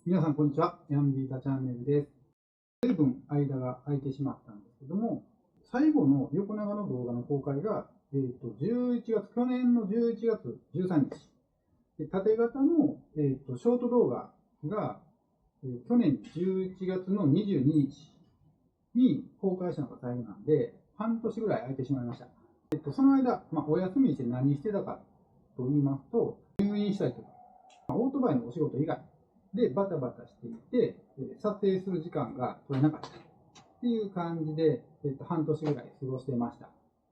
皆さん、こんにちは。ヤンビーザチャンネルです。随分間が空いてしまったんですけども、最後の横長の動画の公開が、去年の11月13日。で縦型の、ショート動画が、去年11月の22日に公開したのが最後なんで、半年ぐらい空いてしまいました。その間、お休みして何してたかと言いますと、入院したりとか、オートバイのお仕事以外でバタバタしていて、撮影する時間が取れなかったっていう感じで、半年ぐらい過ごしてました。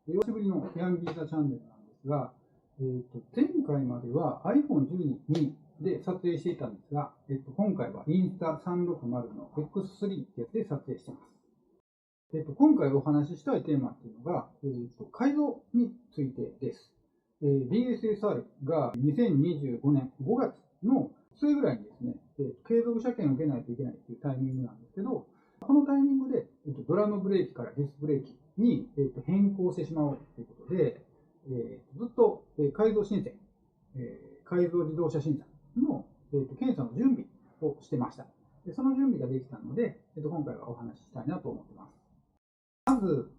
久しぶりのヤンビーザチャンネルなんですが、前回までは iPhone12 mini で撮影していたんですが、今回はインスタ360の X3 ってやつで撮影しています。今回お話ししたいテーマっていうのが、改造についてです。DSSR が2025年5月の末ぐらいにですね、継続車検を受けないといけないというタイミングなんですけど、このタイミングで、ドラムブレーキからディスクブレーキに、変更してしまおうということで、ずっと、改造申請、改造自動車審査の、検査の準備をしてました。でその準備ができたので、今回はお話ししたいなと思っています。まず、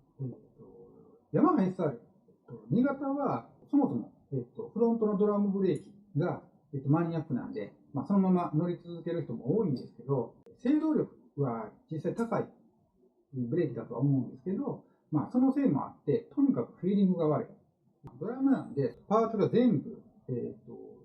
ヤマハ SR、新潟はそもそも、フロントのドラムブレーキが、マニアックなんで、そのまま乗り続ける人も多いんですけど、制動力は実際高いブレーキだとは思うんですけど、そのせいもあって、とにかくフィーリングが悪い。ドラムなんで、パーツが全部、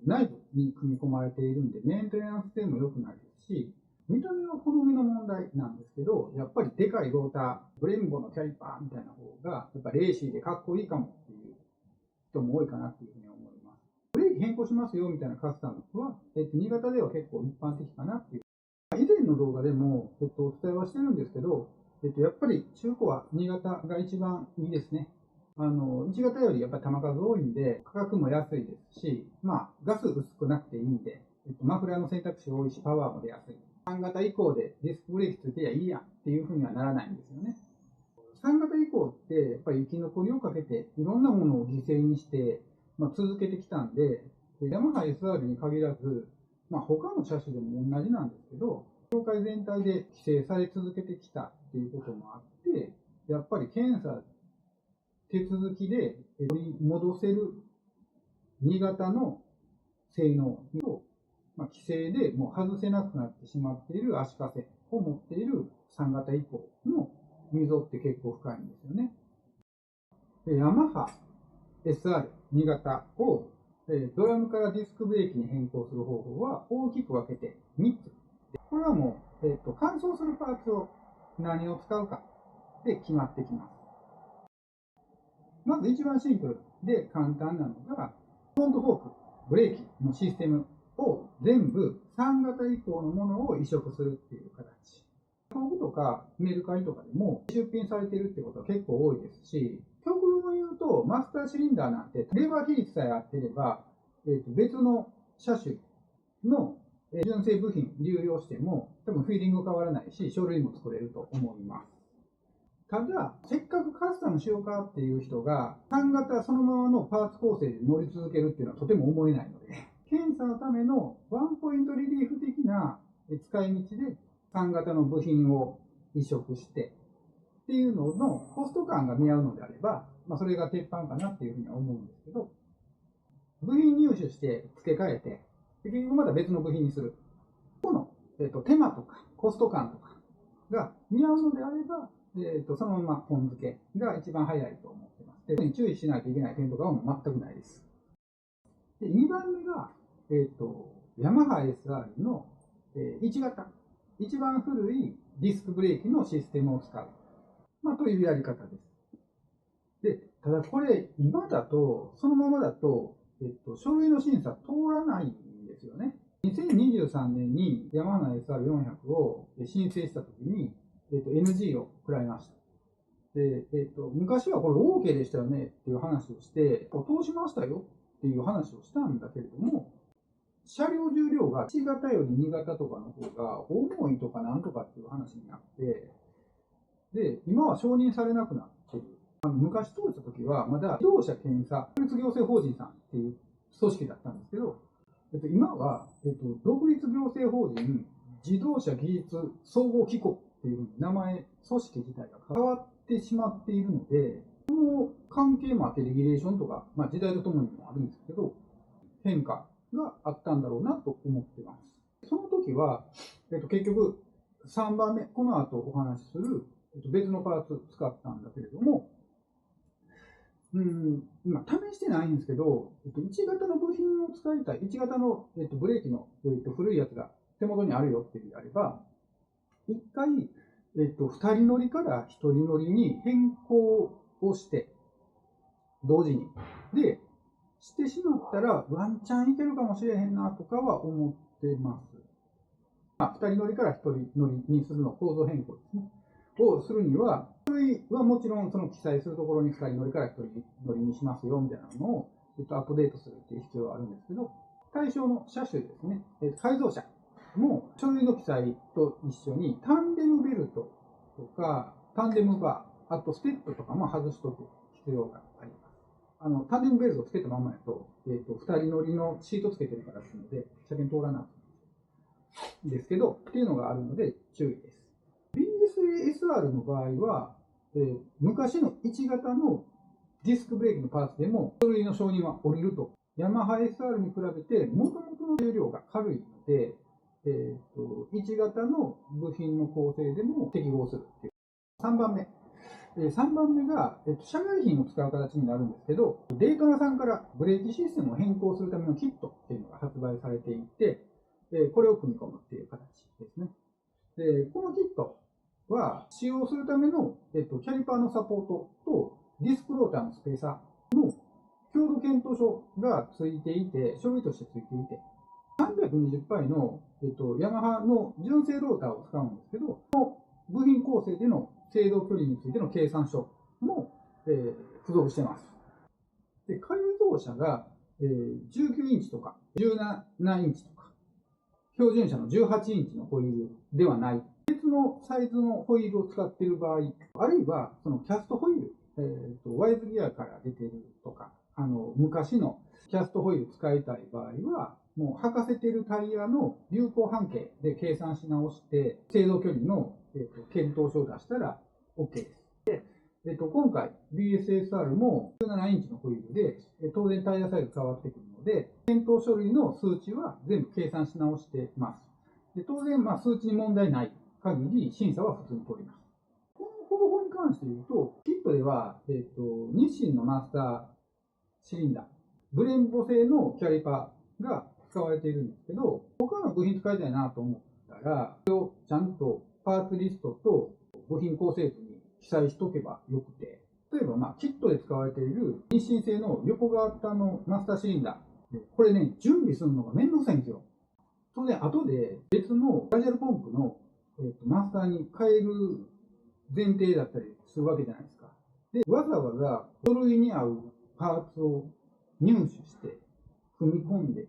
内部に組み込まれているんで、メンテナンス性も良くないですし、見た目は好みの問題なんですけど、やっぱりでかいローター、ブレンボのキャリパーみたいな方が、やっぱレーシーでかっこいいかもっていう人も多いかなっていうふうに思います。ブレーキ変更しますよみたいなカスタムは、新潟では結構一般的かなっていう。以前の動画でも、お伝えはしてるんですけど、やっぱり中古は新潟が一番いいですね。1型よりやっぱり球数多いんで、価格も安いですし、ガス薄くなくていいんで、マフラーの選択肢多いし、パワーも出やすい。3型以降でディスクブレーキついてりゃいいやっていうふうにはならないんですよね。3型以降って、やっぱり生き残りをかけて、いろんなものを犠牲にして、続けてきたんで、ヤマハ SR に限らず、他の車種でも同じなんですけど、業界全体で規制され続けてきたっていうこともあって、やっぱり検査、手続きで取り戻せる2型の性能と、規制でもう外せなくなってしまっている足かせを持っている3型以降の溝って結構深いんですよね。でヤマハ SR2 型をドラムからディスクブレーキに変更する方法は大きく分けて3つ。これはもう、乾燥するパーツを何を使うかで決まってきます。まず一番シンプルで簡単なのが、フロントフォーク、ブレーキのシステムを全部3型以降のものを移植するっていう形。東北とかメルカリとかでも出品されているってことは結構多いですし、極論を言うと、マスターシリンダーなんてレバー比率さえ合ってれば、別の車種の純正部品流用しても多分フィーリング変わらないし、書類も作れると思います。ただ、せっかくカスタムしようかっていう人が、3型そのままのパーツ構成で乗り続けるっていうのはとても思えないので、検査のためのワンポイントリリーフ的な使い道で3型の部品を移植してっていうののコスト感が見合うのであれば、それが鉄板かなっていうふうには思うんですけど、部品入手して付け替えて、結局また別の部品にする。この、手間とかコスト感とかが見合うのであれば、そのまま本付けが一番早いと思ってます。で注意しないといけない点とかはもう全くないです。で2番目が、ヤマハ SR の、1型。一番古いディスクブレーキのシステムを使う。というやり方です。で、ただこれ、今だと、そのままだと、書類の審査通らないんですよね。2023年にヤマハ SR400 を申請したときに、NG を食らいました。で、昔はこれ OK でしたよねっていう話をして、通しましたよっていう話をしたんだけれども、車両重量が1型より2型とかの方が重いとかなんとかっていう話になって、で、今は承認されなくなっている。昔通した時はまだ自動車検査独立行政法人さんっていう組織だったんですけど、今は、独立行政法人自動車技術総合機構っていう名前、組織自体が変わってしまっているので、その関係もあってレギュレーションとか、時代とともにもあるんですけど、変化があったんだろうなと思ってます。その時は、結局3番目、この後お話しする別のパーツ使ったんだけれども、今試してないんですけど、1型の部品を使いたい、1型の、ブレーキの、古いやつが手元にあるよっていうのであれば、1回、2人乗りから1人乗りに変更をして、同時に。で、してしまったら、ワンチャンいけるかもしれへんなとかは思ってます。2人乗りから1人乗りにするの、構造変更ですね。をするには、種類はもちろんその記載するところに2人乗りから1人乗りにしますよみたいなのを、アップデートするっていう必要があるんですけど、対象の車種ですね、改造車も書類の記載と一緒にタンデムベルトとか、タンデムバー、あとステップとかも外しておく必要があります。タンデムベルトをつけたままやと、2人乗りのシートつけてるからですので、車検通らないんですけど、っていうのがあるので注意です。BSA-SR の場合は、昔の1型のディスクブレーキのパーツでも書類の承認は下りると。ヤマハ SR に比べて元々の重量が軽いので、1型の部品の構成でも適合するっていう。3番目。3番目が、社外品を使う形になるんですけど、デイトナさんからブレーキシステムを変更するためのキットっていうのが発売されていて、これを組み込むっていう形ですね。このキットは使用するための、キャリパーのサポートとディスクローターのスペーサーの強度検討書がついていて、書類としてついていて、320パイの、ヤマハの純正ローターを使うんですけど、この部品構成での制動距離についての計算書も、付属しています。で、改造車が、19インチとか17インチとか、標準車の18インチのホイールではない、別のサイズのホイールを使っている場合、あるいはそのキャストホイール、ワイズギアから出てるとか、昔のキャストホイール使いたい場合は、もう履かせているタイヤの流行半径で計算し直して、制動距離の、検討書を出したら OK です。で、今回 BSSR も17インチのホイールで、当然タイヤサイズ変わってくるので、検討書類の数値は全部計算し直してます。で、当然、数値に問題ない限り審査は普通に通ります。この方法に関して言うと、キットでは、日清のマスターシリンダー、ブレンボ製のキャリパーが使われているんですけど、他の部品使いたいなと思ったら、それをちゃんとパーツリストと部品構成図に記載しとけばよくて、例えば、キットで使われている日清製の横型のマスターシリンダー、これね、準備するのがめんどくさいんですよ。当然、後で別のラジャルポンプの、マスターに変える前提だったりするわけじゃないですか。で、わざわざ書類に合うパーツを入手して、組み込んで、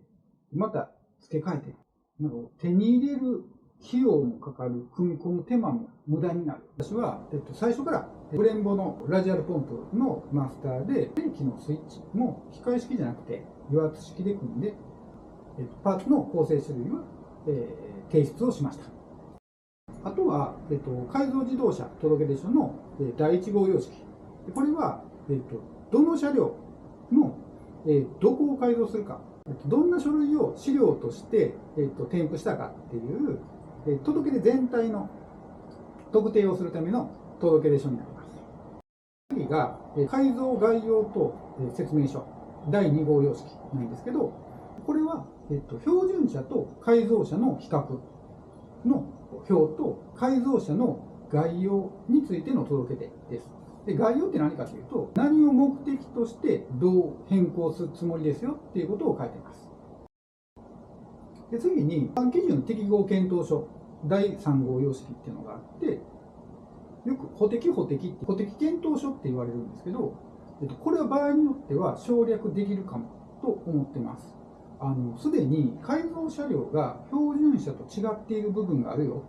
また付け替えて、手に入れる費用もかかる、組み込む手間も無駄になる。私は、最初からブレンボのラジアルポンプのマスターで、電気のスイッチも機械式じゃなくて、油圧式で組んで、パーツの構成種類は、提出をしました。あとは、改造自動車届出書の、第1号様式。これは、どの車両の、どこを改造するか、どんな書類を資料として、添付したかっていう、届出全体の特定をするための届出書になります。次が、改造概要と、説明書、第2号様式なんですけど、これは、標準車と改造車の比較の表と改造車の概要についての届け出です。で、概要って何かというと、何を目的としてどう変更するつもりですよっていうことを書いています。で、次に、一般基準適合検討書第3号様式っていうのがあって、よく補適検討書って言われるんですけど、これは場合によっては省略できるかもと思ってます。すでに改造車両が標準車と違っている部分があるよ。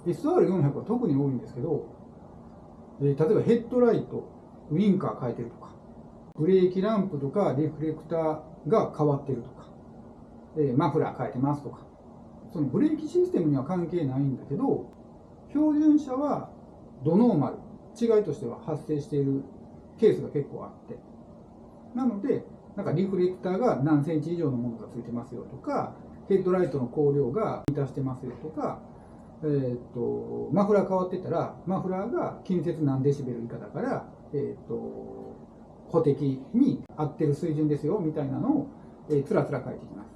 SR400 は特に多いんですけど、例えばヘッドライト、ウインカー変えてるとか、ブレーキランプとかリフレクターが変わってるとか、マフラー変えてますとか、そのブレーキシステムには関係ないんだけど、標準車はドノーマル、違いとしては発生しているケースが結構あって、なので、なんかリフレクターが何センチ以上のものがついてますよとか、ヘッドライトの光量が満たしてますよとか、マフラー変わってたら、マフラーが近接何デシベル以下だから、補適に合ってる水準ですよみたいなのを、つらつら書いてきます。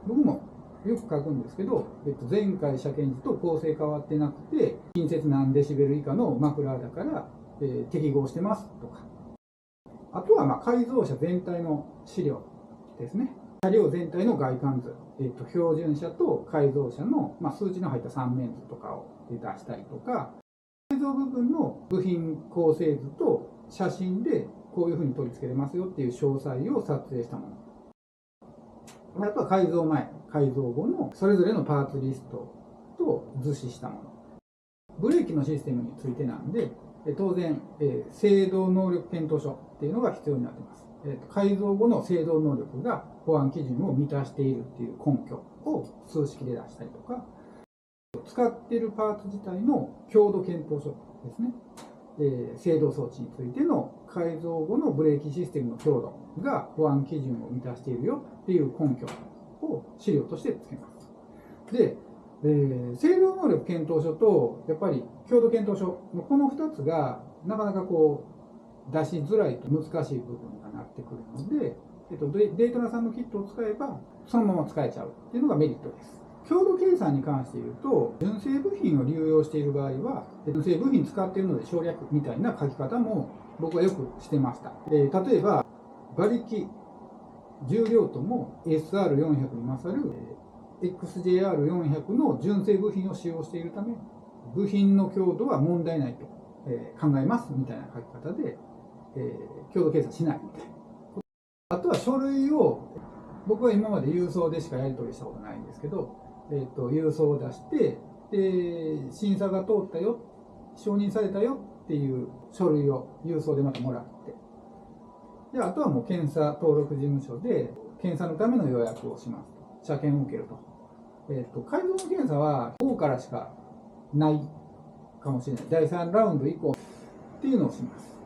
僕もよく書くんですけど、前回車検時と構成変わってなくて、近接何デシベル以下のマフラーだから、適合してますとか。あとは改造車全体の資料ですね。車両全体の外観図、標準車と改造車の、数値の入った3面図とかを出したりとか、改造部分の部品構成図と写真でこういうふうに取り付けれますよっていう詳細を撮影したもの。あとは改造前、改造後のそれぞれのパーツリストと図示したもの。ブレーキのシステムについてなんで、当然、制動能力検討書っていうのが必要になっています。改造後の制動能力が保安基準を満たしているっていう根拠を数式で出したりとか、使っているパーツ自体の強度検討書ですね。制動装置についての改造後のブレーキシステムの強度が保安基準を満たしているよっていう根拠を資料としてつけます。で、制動能力検討書とやっぱり強度検討書、この2つがなかなか出しづらいと難しい部分がなってくるので、デイトナさんのキットを使えばそのまま使えちゃうっていうのがメリットです。強度計算に関して言うと、純正部品を流用している場合は、純正部品使っているので省略みたいな書き方も僕はよくしてました。例えば、馬力、重量とも SR400 に勝る XJR400 の純正部品を使用しているため、部品の強度は問題ないと考えますみたいな書き方で、強度計算しないみたいな。あとは書類を、僕は今まで郵送でしかやり取りしたことないんですけど、郵送を出して、審査が通ったよ、承認されたよっていう書類を郵送でまたもらって、であとはもう検査登録事務所で検査のための予約をします。車検を受けると。改造の検査は午後からしかないかもしれない。第3ラウンド以降っていうのをします。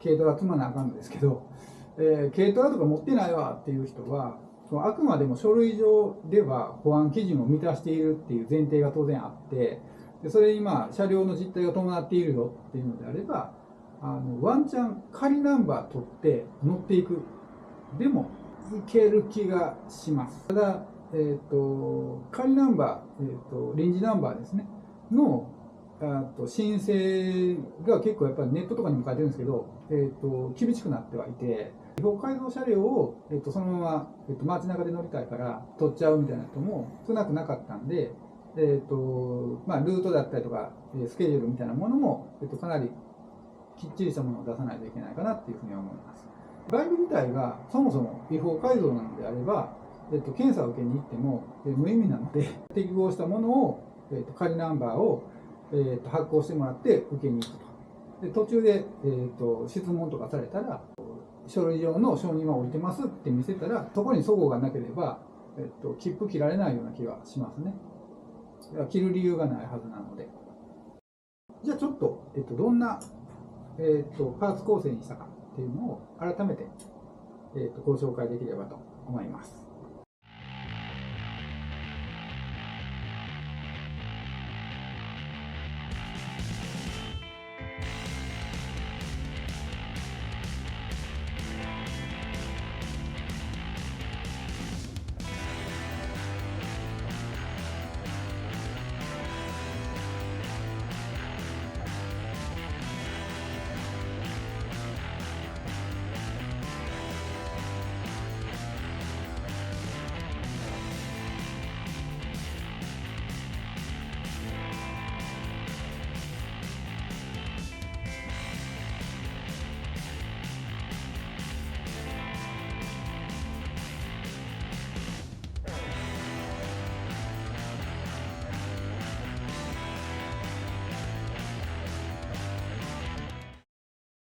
軽トラ積まなあかんのですけど、軽トラとか持ってないわっていう人は、あくまでも書類上では保安基準を満たしているっていう前提が当然あって、それに車両の実態が伴っているよっていうのであれば、ワンチャン仮ナンバー取って乗っていくでもいける気がします。ただ、仮ナンバー、臨時ナンバーですねの申請が結構やっぱりネットとかにも書いてるんですけど、厳しくなってはいて、違法改造車両を、そのまま、街中で乗りたいから取っちゃうみたいな人も少なくなかったんで、ルートだったりとかスケジュールみたいなものも、かなりきっちりしたものを出さないといけないかなっていうふうに思います。バイク自体がそもそも違法改造なのであれば、検査を受けに行っても無意味なので、適合したものを、仮ナンバーを発行してもらって受けに行くと。で途中で、質問とかされたら、書類上の承認は下りてますって見せたら、そこに齟齬がなければ、切符切られないような気がしますね。切る理由がないはずなので。じゃあちょっと、どんな、パーツ構成にしたかっていうのを改めて、ご紹介できればと思います。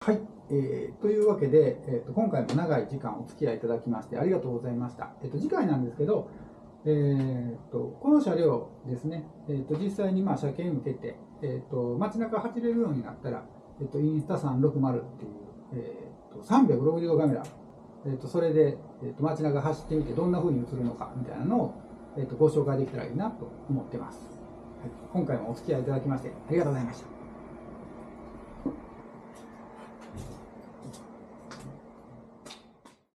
はい、というわけで、今回も長い時間お付き合いいただきましてありがとうございました。次回なんですけど、この車両ですね、実際に車検受けて、街中走れるようになったら、インスタ360っていう、360度カメラ、それで、街中走ってみてどんな風に映るのかみたいなのを、ご紹介できたらいいなと思ってます。はい、今回もお付き合いいただきましてありがとうございました。